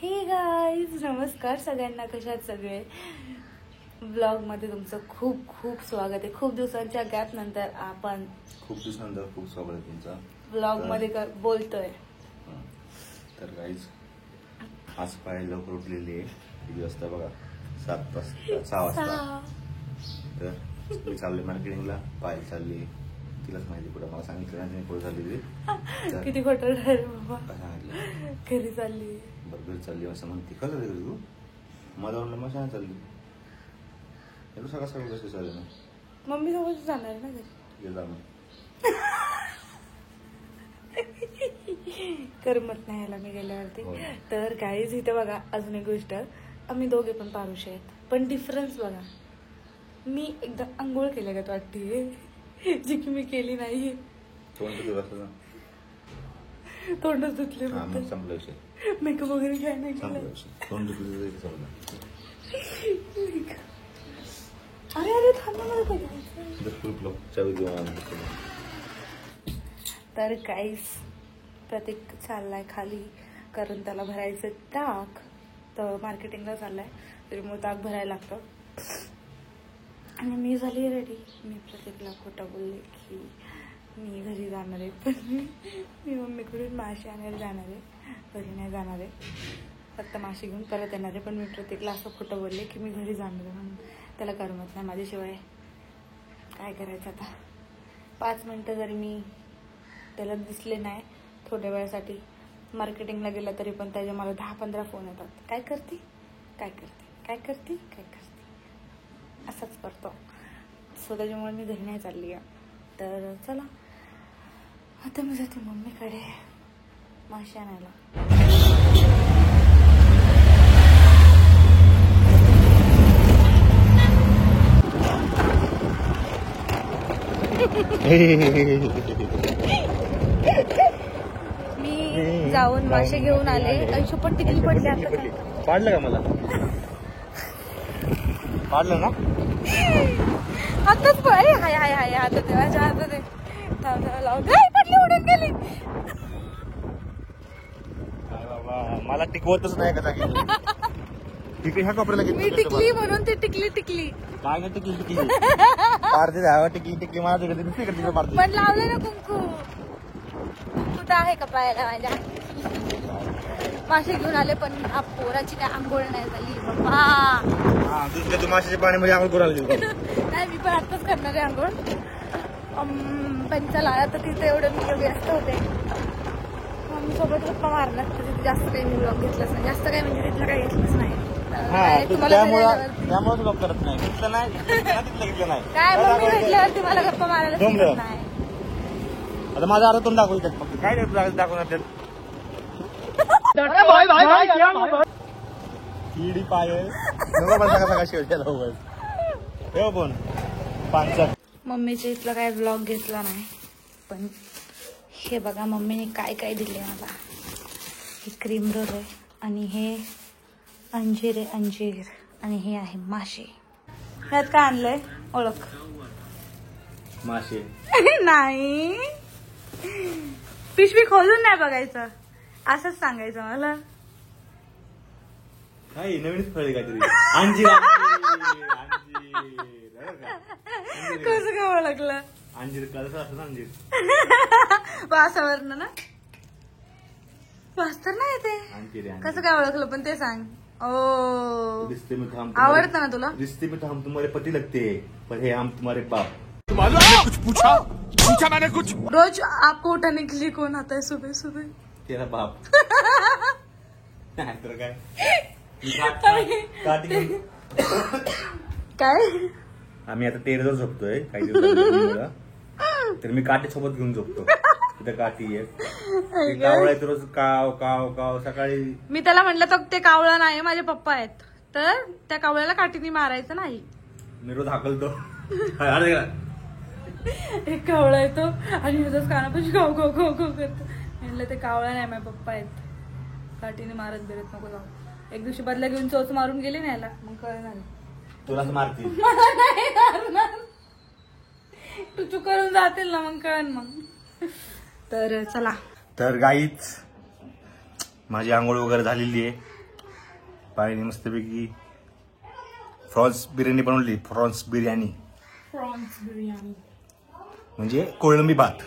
हे गाईज, नमस्कार सगळ्यांना. कशात सगळे? ब्लॉगमध्ये तुमचं खूप खूप स्वागत आहे. खूप दिवसांच्या गॅप नंतर आपण खूप स्वागत आहे तुमचं ब्लॉगमध्ये बोलतोय. तर गाईज आज पाय लवकर उठलेली आहे. किती वाजता बघा? 6 वाजता. तर मी चालले मार्केटिंगला. पाय चालली, तिलाच माहिती कुठं. मला सांगितलं नाही कुठं चालली. किती खोटं रे बाबा. सांगितलं घरी चालली, बरोबर चालली असं म्हणते. कसं रे तू? मला म्हणलं मग शाळा चालली. सगळं सगळं कसं चाललं ना? मम्मी सोबत जाणार ना घरी. गेला मग करमत नाही याला मी गेल्यावरती. तर गाईज इथे बघा अजून एक गोष्ट, आम्ही दोघे पण पारुष आहेत, पण डिफरन्स बघा. मी एकदा आंघोळ केल्या का वाटते, जी की मी केली नाही. तोंड धुतले, मेकअप वगैरे काय नाही केलं. अरे अरे थांब मला तर काहीच प्रतीक चाललाय खाली, कारण त्याला भरायचं ताक. तर मार्केटिंगला चाललाय, त्याच्यामुळे ताक भरायला लागतं. आणि मी झाली रेडी. मी प्रतीकला खोटं बोलले की मी घरी जाणार आहे, पण मी मम्मीकडून माशी आणायला जाणार आहे, घरी नाही जाणार आहे. फक्त माशी घेऊन परत येणार आहे. पण मी प्रतीकला असं खोटं बोलले की मी घरी जाणार आहे, म्हणून त्याला करमत नाही माझ्याशिवाय. काय करायचं आता? 5 मिनटं जरी मी त्याला दिसले नाही थोड्या वेळासाठी मार्केटिंगला गेला, तरी पण त्याचे मला 10-15 फोन येतात. काय करते, काय करते, काय करते, काय करते, असंच करतो. सो त्याच्यामुळे मी घरी नाही चालली आहे. तर चला आता मी जाते मम्मीकडे माशी आणायला. मी जाऊन मासे घेऊन आले. आयुष्यपट टिकली पडली. आता पाडलं का मला? पाडलं ना आताच. हाय हाय हाय हाय आता देवाच्या हातात पडली, उडून गेली. मला टिकवतच नाही का टिकली. ह्या कपड्याला मी टिकली म्हणून ती टिकली. काय नाही टिकली मारते द्यावा. टिकली मारते दुसरीकडे मारते. पण लावलं ना कुंकू. कुठं आहे का पायाला माझ्या? मासे घेऊन आले, पण पोराची काय आंघोळ नाही झाली बाबा. दुसऱ्या तू माशाच्या पाण्यामध्ये आंघोळ करून आली. नाही, मी पण आताच करणार आहे आंघोळ. पण चला आता तिथे एवढं मी व्यस्त होते. मम्मी सोबत गप्पा मारणार, तर तिथे जास्त काही मी ब्लॉग घेतलंच नाही. जास्त काही म्हणजे तिथलं काही घेतलंच नाही. त्यामुळे तुला करत नाही. घेतलं नाही काय मम्मी भेटल्यावरती मला गप्पा मारायला सुचत नाही. आता माझा अर्थ तोंड दाखवू शकत फक्त. काय दाखवणार त्यात? किडी पाय सगळा शेवट्याला पण पानसट. मम्मीच्या इथला काय ब्लॉग घेतला नाही, पण हे बघा मम्मीने काय काय दिले मला. हे क्रीम रोल आहे, आणि हे अंजीर आहे, अंजीर. आणि हे आहे मासे. ह्यात काय आणलंय? ओळख. मासे नाही, पिशवी खोलून नाही बघायचं, असंच सांगायचं मला. काय नवीनच फळ काहीतरी. अंजीर. कसं काय ओळखलं? अंजीर कसं असतं? अंजीर वासावरनं ना? वास तर नाही ते. कसं काय ओळखलं पण ते सांग. ओ, रिश्ते में हम आवडतं ना तुला? रिश्ते में तो हम तुम्हारे पति लगते हैं, पर है हम तुम्हारे बाप. कुछ पूछा मैंने कुछ. रोज आपको उठाने के लिए कौन आता है सुबह सुबह? तेरा बाप. तर काय काय? आम्ही आता टेरेसवर झोपतोय काही दिवस, तर मी काठी सोबत घेऊन झोपतो. तिथे काठी आहे, कावळा रोज काव काव काव. सकाळी मी त्याला म्हटलं तर ते कावळा नाही, माझे पप्पा आहेत, तर त्या कावळ्याला काठीने मारायचं नाही. मी रोज हाकलतो. एक कावळा येतो आणि माझ्याच कानापाशी गाव गाव गाव गाव करतो. म्हटलं ते कावळा नाही, माझे पप्पा आहेत, काठीने मारत बिरत नको जाऊ. एक दिवशी बदला घेऊन चोच मारून गेली ना याला, मग कळणार. तुलाच मारती. मला नाही मारणार, तू चुक करून जातील ना, मग कळन. मग तर चला. तर गाईच माझी आंघोळ वगैरे झालेली आहे. पायाने मस्तपैकी फ्रॉन्स बिर्याणी बनवली. फ्रॉन्स बिर्याणी म्हणजे कोळंबी भात.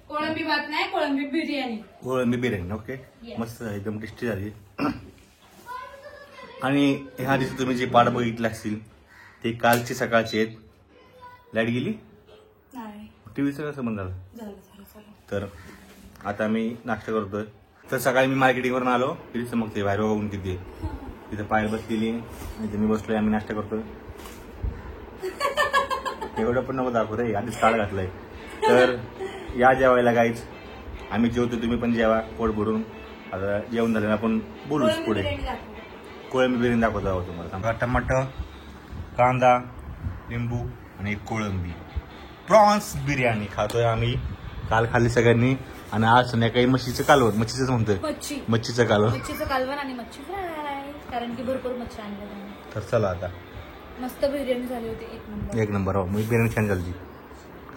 कोळंबी भात नाही, कोळंबी बिर्याणी. कोळंबी बिर्याणी. ओके, मस्त एकदम टेस्टी झाली. आणि ह्या दिवशी तुम्ही जे पाठ बघितले असतील ते कालचे सकाळचे आहेत. लाईट गेली, टीव्हीचं कसं बंद झालं. तर आता मी नाश्ता करतोय. तर सकाळी मी मार्केटिंगवरून आलो, किती चमकते बाहेर बघून किती. तिथं पायल बसलेली आणि मी बसलोय, आम्ही नाश्ता करतोय. एवढं पण नको दाखवू रे, आधीच काळ घातलंय. तर या जेवायला गाईच, आम्ही जेवतो, तुम्ही पण जेवा पोट भरून. आता जेवण झालं आपण बोलूच पुढे. कोळंबी बिर्याणी दाखवतो आहोत तुम्हाला. टमाटर, कांदा, लिंबू आणि कोळंबी प्रॉन्स बिर्याणी खातोय आम्ही. काल खाल्ली सगळ्यांनी आणि आज संध्याकाळी मच्छीचं कालवण. मच्छीच म्हणतोय, मच्छीचं कालवण आणि मच्छी फ्राय, कारण की भरपूर मच्छी आणली. तर चला आता. मस्त बिर्याणी झाली होती, एक नंबर. हो, मी बिर्याणी छान झाली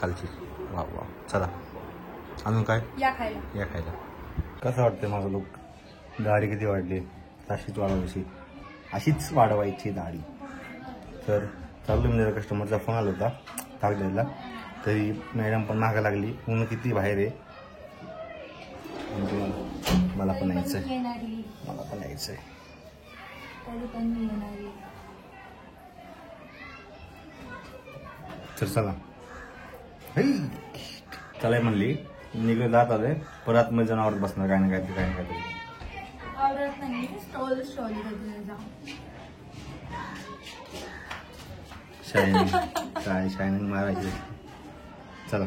कालची. वा वा. चला अजून काय, या खायला. कसं वाटतंय माझं लुक? दाढी किती वाढली, अशीच वाढवायची, अशीच वाढवायची दाढी. तर चाललो मी, जरा कस्टमरचा फोन आला होता ताक द्यायला. तरी मॅडम पण मागा लागली, ऊन किती बाहेर आहे. मला पण यायचंय. तर चला चला म्हणली, निघत जात आले. परत मी जनावर बसणार काय ना काय तरी. शायनिंग मारायची. चला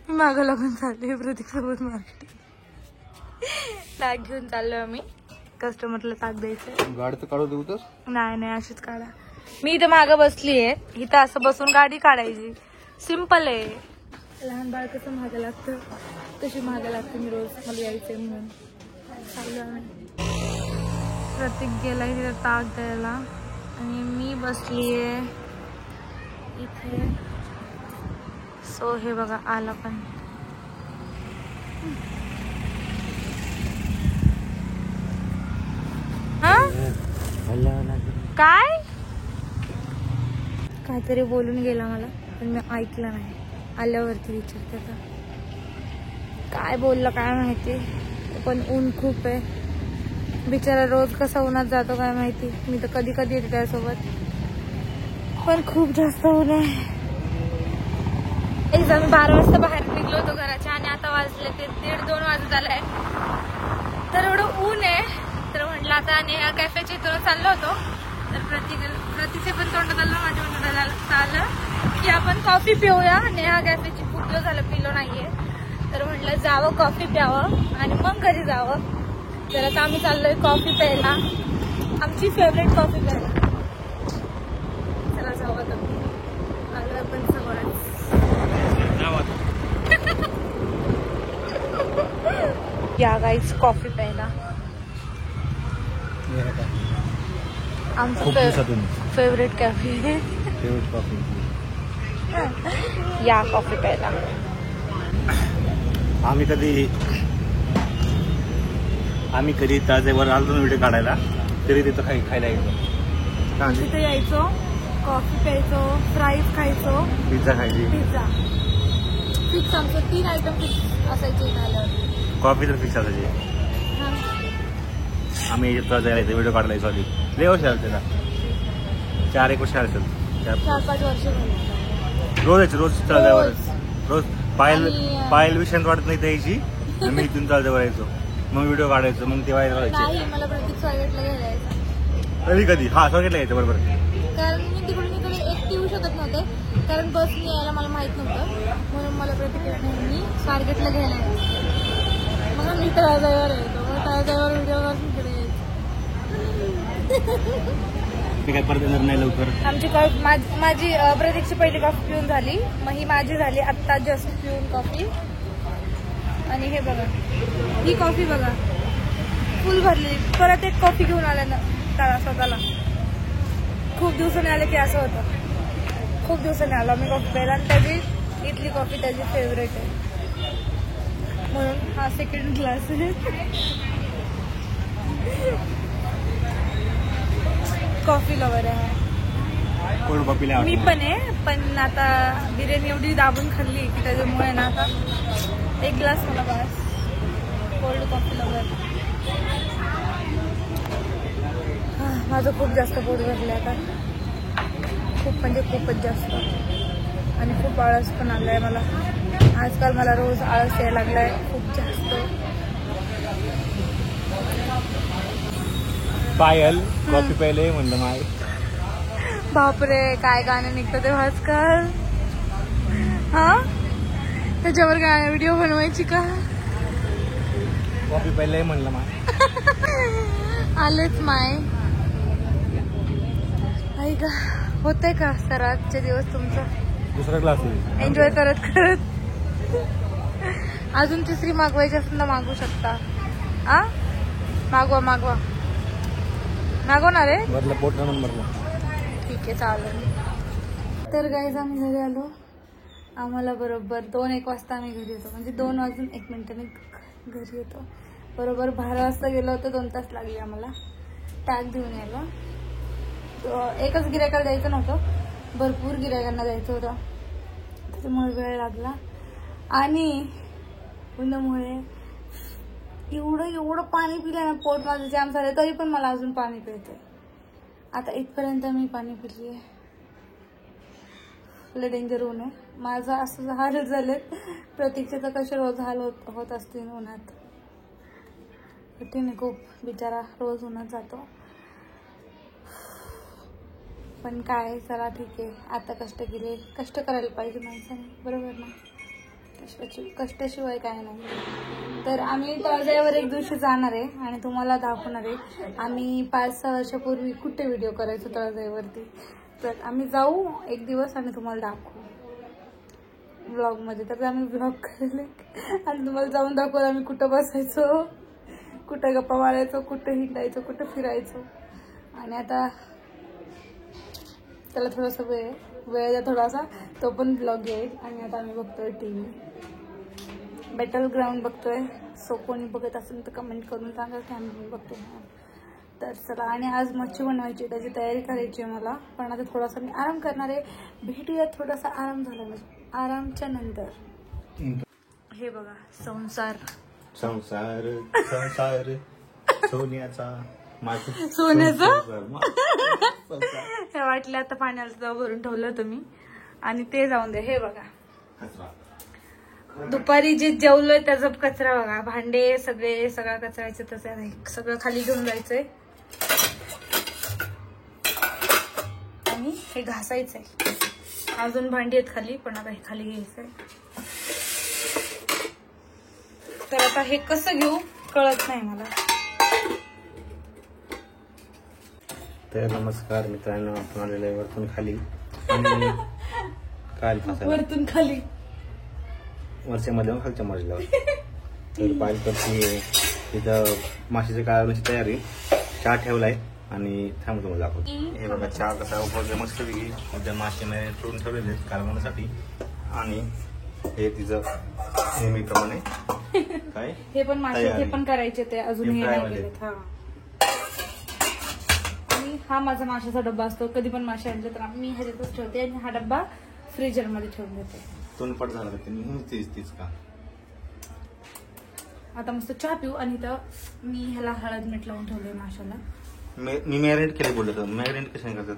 मागं लागून चालले प्रतीक सोबत मार्केटिंग. ताक घेऊन चाललोय आम्ही, कस्टमरला ताक द्यायचं. गाडी तर काढू देऊ तर नाही अशीच काढा. मी इथं मागं बसलीये, इथं असं बसून गाडी काढायची. सिंपल आहे. लहान बाळ कसं मागं लागतं तशी मागं लागते मी रोज. मला यायचंय म्हणून चाललो आम्ही. प्रतीक गेलाय तिथं ताक द्यायला आणि मी बसलीये इथे. सो हे बघा आला पण. काय काहीतरी बोलून गेला मला, पण मी ऐकलं नाही. आल्यावरती विचारते का काय बोललं काय माहिती. पण ऊन खूप आहे बिचारा, रोज कसा उन्हात जातो काय माहिती. मी तर कधी कधी येते त्यासोबत, पण खूप जास्त ऊन आहे. एकदा मी 12 वाजता बाहेर निघलो होतो घराच्या आणि आता वाजले ते 1:30-2 वाजत आलाय. तर एवढं ऊन आहे. तर म्हटलं आता नेहा कॅफेच्या इथून चाललो होतो. तर प्रतीचे पण तोंड चाललं, माझ्या तोंडाला आलं की आपण कॉफी पिऊया. नेहा कॅफेची खूप दिवस झालं पिलो नाहीये. तर म्हटलं जावं कॉफी प्यावं आणि मग घरी जावं. तर आता आम्ही चाललोय कॉफी प्यायला, आमची फेवरेट कॉफी प्यायला. चला जावं तर आलोय आपण सगळंच. या गाईज कॉफी प्यायला. आमचं फेवरेट कॅफे. या कॉफी प्यायला. आम्ही कधी ताजेवर आलो व्हिडिओ काढायला, तरी तिथं खायला यायचो. तिथं यायचो, कॉफी प्यायचो, फ्राईज खायचो, पिझ्झा खायची. फिक्स आमचं 3 आयटम फिक्स असायचे झालं. कॉफी तर फिक्स असायची. आम्ही जायचं व्हिडिओ काढला यायचो आधी. लय वर्ष झालं त्याला, 4-1 वर्ष असेल. 4-5 वर्ष झाली. रोज तळजावर रोज पायल विषयात वाटत नाही द्यायची. आम्ही इथून तळजावर यायचो, मग व्हिडिओ काढायचो, मग ते व्हायरल व्हायचे. मला प्रतीक स्वागतला घ्यायला यायचा कधी हा स्वागतला यायचं बरोबर. कारण मी तिकडून इकडे एकटी येऊ शकत नव्हते, कारण बसने यायला मला माहित नव्हतं. म्हणून मला प्रतीक मी स्वागतला घ्यायला यायचं. मग मी तळजावर यायचो, मग तळजावर व्हिडिओ करून इकडे यायचो. काय परत येणार नाही लवकर. आमची माझी प्रतीकची पहिली कॉफी पिऊन झाली, मग ही माझी झाली आत्ता जस्ट पिऊन कॉफी. आणि हे बघा, ही कॉफी बघा फुल भरली. परत एक कॉफी घेऊन आल्या ना त्याला स्वतःला. खूप दिवसांनी आले की असं होतं. खूप दिवसांनी आलो मी कॉफी प्यायला, आणि त्याची इथली कॉफी त्याची फेवरेट आहे, म्हणून हा सेकंड ग्लास आहे. कॉफी लवर आहे. कोल्ड कॉफी मी पण आहे, पण आता बिर्याणी एवढी दाबून खाल्ली की त्याच्यामुळे ना आता एक ग्लास मला बस. Cold coffee lover. माझं खूप जास्त पोट भरलं आता, खूप म्हणजे खूपच जास्त. आणि खूप आळस पण आलाय मला आजकाल. मला रोज आळस यायला लागलाय खूप जास्त. पायल कॉफी प्यायले म्हणलं माय. बापरे, काय गाणं निघतं तेव्हा आजकाल. हा, त्याच्यावर काय व्हिडिओ बनवायची का? कॉफी प्यायले म्हणलं माय. आलेच माय. आई का होतंय का सर आजचे दिवस तुमचं? दुसरा ग्लास एन्जॉय करत करत. अजून तिसरी मागवायची असेल तर मागवू शकता. आ मागवा मागवा. मागवणार आहे? भरलं पोट भरलं. ठीक आहे चालेल. तर गाईज आम्ही घरी आलो. आम्हाला बरोबर 2-1 वाजता आम्ही घरी येतो, म्हणजे 2 वाजून 1 मिनिटाने घरी येतो. बरोबर 12 वाजता गेलो होतो. 2 तास लागले आम्हाला टॅग देऊन यायला. एकच गिरायकाला द्यायचं नव्हतं, भरपूर गिरायकांना द्यायचं होतं, त्याच्यामुळे वेळ लागला. आणि उन्हामुळे एवढं पाणी पिलं ना, पोट माझं जाम झालं, तरी पण मला अजून पाणी प्यायचंय. आता इथपर्यंत मी पाणी पिली. लय डेंजर ऊन आहे. माझं असं हाल झालेत. प्रतीक्षेचा तर कसे रोज हाल होत असतील उन्हात. कठीण आहे खूप, बिचारा रोज उन्हात जातो. पण काय, चला ठीक आहे. आता कष्ट केले, कष्ट करायला पाहिजे माणसाने, बरोबर ना? कष्टाशिवाय काय नाही. तर आम्ही तळजाईवर एक दिवशी जाणार आहे आणि तुम्हाला दाखवणार आहे आम्ही 5-6 वर्षापूर्वी कुठे व्हिडिओ करायचो तळजाईवरती. तर आम्ही जाऊ एक दिवस आणि तुम्हाला दाखवू ब्लॉगमध्ये. तर आम्ही ब्लॉग केले आणि तुम्हाला जाऊन दाखवू आम्ही कुठं बसायचो, कुठं गप्पा मारायचो, कुठं हिंडायचो, कुठं फिरायचो. आणि आता त्याला थोडासा वेळ द्या थोडासा, तो पण ब्लॉग येईल. आणि आता आम्ही बघतोय TV, बॅटल ग्राउंड बघतोय. सो कोणी बघत असेल तर कमेंट करून सांगा की आम्ही पण बघतो. तर चला, आणि आज मच्छी बनवायची, त्याची तयारी करायची आहे मला. पण आता थोडासा मी आराम करणार आहे. भेटूया थोडासा आराम झाला म्हणजे आरामच्या नंतर. हे बघा संसार सोन्याचा हे वाटलं आता पाण्याला तेव्हा भरून ठेवलं होतं मी. आणि ते जाऊन दे. हे बघा दुपारी जे जेवलोय त्याचा कचरा बघा. भांडे सगळा कचऱ्याचे तसं सगळं खाली घेऊन जायचंय. आणि हे घासायचंय. अजून भांडी आहेत खाली, पण आता हे खाली घ्यायचंय. तर आता हे कसं घेऊ कळत नाही मला. तर नमस्कार मित्रांनो, आपण आलेलो आहे वरतून खाली. आणि काय वरतून खाली, वरच्या मध्ये खालच्या मजल्यावर. तर पाहिलं तर तिथं माशीच्या काळाची तयारी. चहा ठेवलाय आणि थांबतो मला दाखवतो. हे बघा चहा कसा उकळतोय मस्त पैकी. उद्या मासे ठेवून ठेवलेले कालवण्यासाठी. आणि हे तिचं नेहमीप्रमाणे काय हे पण मासे ते पण करायचे, ते अजून हे नाही केलेत. आणि हा माझा माशाचा डब्बा असतो. कधी पण मासे आणले तर मी ह्याच्यातच ठेवते आणि हा डब्बा फ्रीजर मध्ये ठेवून देते. तोंडपट झालं तीच का. आता मस्त चहा पिऊ. आणि तर मी ह्याला हळद मीठ लावून ठेवलंय माशाला. मी मॅरिनेट केले बोलत. मॅरिनेट कशाने करतात?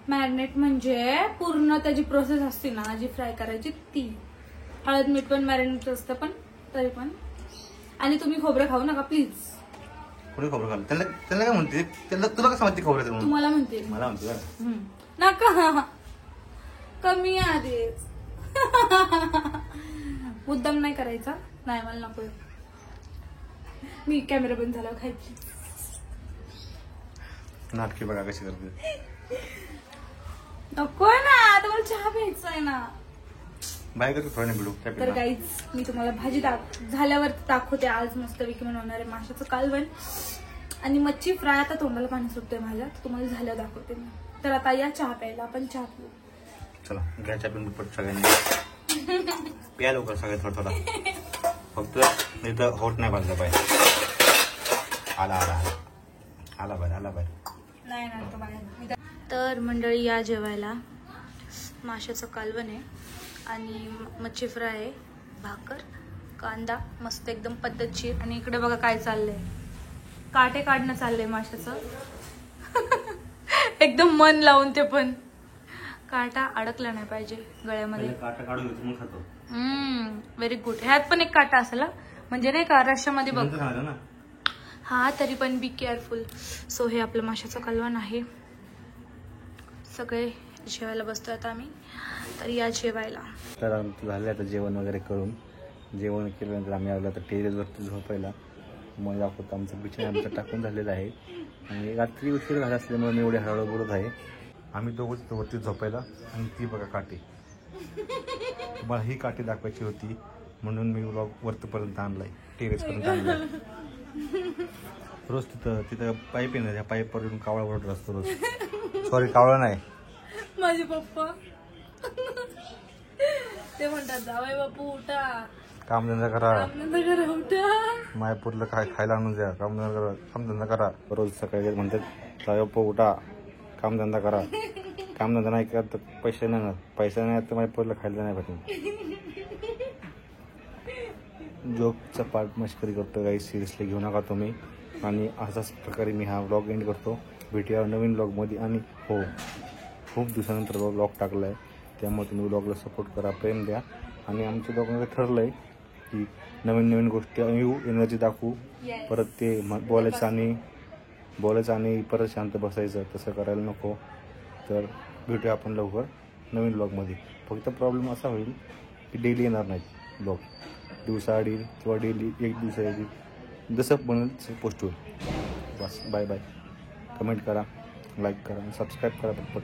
मॅरिनेट म्हणजे पूर्ण त्याची प्रोसेस असते ना जी फ्राय करायची ती. हळद मीठ पण मॅरिनेट असतं, पण तरी पण. आणि तुम्ही खोबरं खाऊ नका प्लीज. कोणी खोबरं खाल्लं? त्याला काय म्हणते? तुला कसं माहिती खोबरं? तुम्हाला म्हणते. मला म्हणते का? नका, कमी आधीच. मुद्दाम नाही करायचा. नाही, मला नको. मी कॅमेरा बंद झाला खायची. नाटकी बघा कशी करते. नको ना, आता मला चहा प्यायचा आहे ना. बाय करतो थोडं बिडू. तर गाईज मी तुम्हाला भाजी झाल्यावर दाखवते. आज मस्त विकी बनवणार आहे माशाचं कालवण आणि मच्छी फ्राय. आता तोंडाला पाणी सुटतंय माझ्या, तुम्हाला झाल्यावर दाखवते मी. तर आता या चहा प्यायला, आपण चहा पिऊ. चला घ्यायच्या पिंड पट सगळ्यांनी प्या लवकर सगळ्यात थोडा. फक्त इथं होट नाही बांधलं पाहिजे. आला बाहेर. तर मंडळी या जेवायला माशाचं कालवण आहे आणि मच्छी फ्राय आहे, भाकर, कांदा मस्त एकदम पद्धतशीर. आणि इकडे बघा काय चाललंय, काटे काढणं चाललंय माशाचं. एकदम मन लावून, ते पण काटा अडकला नाही पाहिजे गळ्यामध्ये. काटा काढून घेतो मग खातो. Very good. ह्यात पण एक काटा असला म्हणजे नाही का रश्श्यामध्ये बघ. हा तरी पण बी केअरफुल. सो हे आपलं माशाचं कालवण आहे. सगळे जेवायला बसतोय आता आम्ही, तर या जेवायला. तर आमचं झालं आता जेवण वगैरे करून. जेवण केल्यानंतर आम्ही आलो तर टेरेसवरती झोपायला. मग दाखवतो आमचं बिछाना आमचं टाकून झालेलं आहे आणि रात्री उशीर झाला असल्यामुळे मी एवढे हळूहळू बोलत आहे. आम्ही दोघंच वरती झोपायला आणि ती बघा काठी. मला ही काठी दाखवायची होती म्हणून मी व्लॉग वरतीपर्यंत आणलाय, टेरेसपर्यंत आणलाय. रोज तिथं पाईप आहे ना, त्या पाईपवरून कावळा ओरडत असतो रोज. सॉरी कावळा नाही, माझे पप्पा ते म्हणतात जावई बापू उठा, कामधंदा करा, उठा, मायपूरला काय खायला आणून द्या, कामधंदा करा. रोज सकाळी म्हणतात जावई बापू उठा, कामधंदा करा. कामधंदा नाही करत तर पैसे नाही, पैसा नाही तर मायपूरला खायला नाही भेटत. जोकचा पार्ट मस्करी करतो काही, सिरियसली घेऊ नका तुम्ही. आणि अशाच प्रकारे मी हा व्लॉग एंड करतो. भेटूया नवीन व्लॉगमध्ये. आणि हो, खूप दिवसानंतर व्लॉग टाकला आहे, त्यामुळे तुम्ही व्लॉगला सपोर्ट करा, प्रेम द्या. आणि आमच्या दोघांचं ठरलं आहे की नवीन गोष्टी येऊ, एनर्जी दाखवू. परत ते बोलायचं आणि परत शांत बसायचं, तसं करायला नको. तर भेटूया आपण लवकर नवीन व्लॉगमध्ये. फक्त प्रॉब्लेम असा होईल की डेली येणार नाहीत व्लॉग, दिवसाआड येईल किंवा डेली एक दिवसा येईल, जसं बनेल तसं पोस्ट होईल. बस, बाय बाय. कमेंट करा, लाईक करा, सबस्क्राईब करा पटपट.